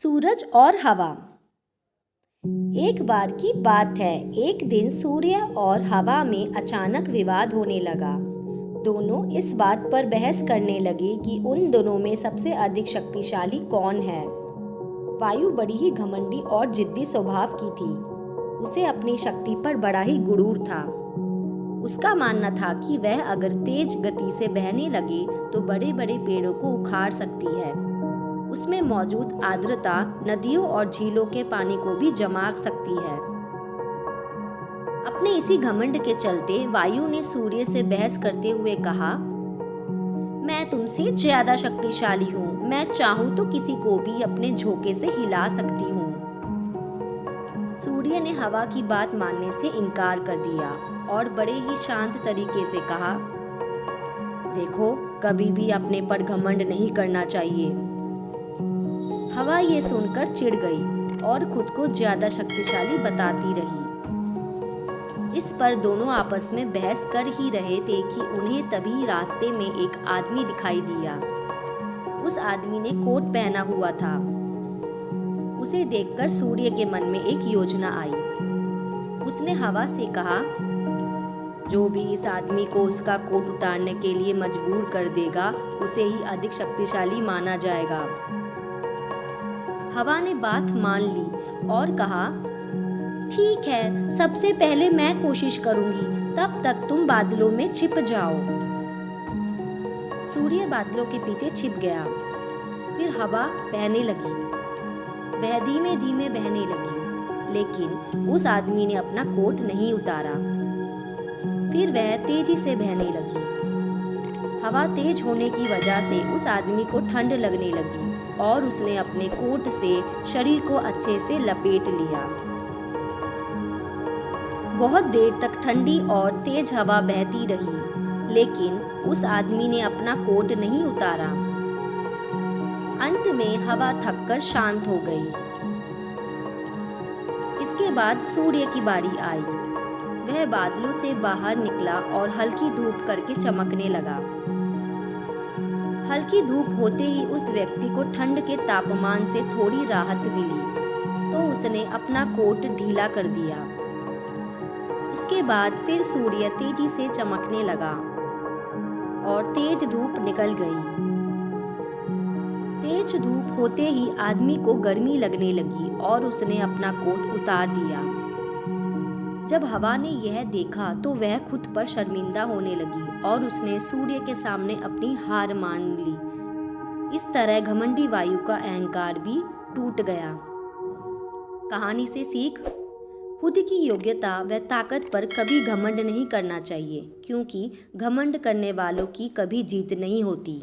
सूरज और हवा। एक बार की बात है, एक दिन सूर्य और हवा में अचानक विवाद होने लगा। दोनों इस बात पर बहस करने लगे कि उन दोनों में सबसे अधिक शक्तिशाली कौन है। वायु बड़ी ही घमंडी और जिद्दी स्वभाव की थी। उसे अपनी शक्ति पर बड़ा ही गुरूर था। उसका मानना था कि वह अगर तेज गति से बहने लगे तो बड़े बड़े पेड़ों को उखाड़ सकती है। उसमें मौजूद आर्द्रता नदियों और झीलों के पानी को भी जमा सकती है। अपने इसी घमंड के चलते वायु ने सूर्य से बहस करते हुए कहा, मैं तुमसे ज्यादा शक्तिशाली हूँ। मैं चाहूँ तो किसी को भी अपने झोंके से हिला सकती हूँ। सूर्य ने हवा की बात मानने से इनकार कर दिया और बड़े ही शांत तरीके से कहा, देखो, कभी भी अपने पर घमंड नहीं करना चाहिए। हवा ये सुनकर चिढ़ गई और खुद को ज्यादा शक्तिशाली बताती रही। इस पर दोनों आपस में बहस कर ही रहे थे कि उन्हें तभी रास्ते में एक आदमी दिखाई दिया। उस आदमी ने कोट पहना हुआ था। उसे देखकर सूर्य के मन में एक योजना आई। उसने हवा से कहा, जो भी इस आदमी को उसका कोट उतारने के लिए मजबूर कर देगा, उसे ही अधिक शक्तिशाली माना जाएगा। हवा ने बात मान ली और कहा, ठीक है, सबसे पहले मैं कोशिश करूंगी, तब तक तुम बादलों में छिप जाओ। सूर्य बादलों के पीछे छिप गया। फिर हवा बहने लगी। वह धीमे धीमे बहने लगी, लेकिन उस आदमी ने अपना कोट नहीं उतारा। फिर वह तेजी से बहने लगी। हवा तेज होने की वजह से उस आदमी को ठंड लगने लगी और उसने अपने कोट से शरीर को अच्छे से लपेट लिया। बहुत देर तक ठंडी और तेज हवा बहती रही, लेकिन उस आदमी ने अपना कोट नहीं उतारा। अंत में हवा थककर शांत हो गई। इसके बाद सूर्य की बारी आई। वह बादलों से बाहर निकला और हल्की धूप करके चमकने लगा। हल्की धूप होते ही उस व्यक्ति को ठंड के तापमान से थोड़ी राहत मिली, तो उसने अपना कोट ढीला कर दिया। इसके बाद फिर सूर्य तेजी से चमकने लगा और तेज धूप निकल गई। तेज धूप होते ही आदमी को गर्मी लगने लगी और उसने अपना कोट उतार दिया। जब हवा ने यह देखा तो वह खुद पर शर्मिंदा होने लगी और उसने सूर्य के सामने अपनी हार मान ली। इस तरह घमंडी वायु का अहंकार भी टूट गया। कहानी से सीख, खुद की योग्यता व ताकत पर कभी घमंड नहीं करना चाहिए, क्योंकि घमंड करने वालों की कभी जीत नहीं होती।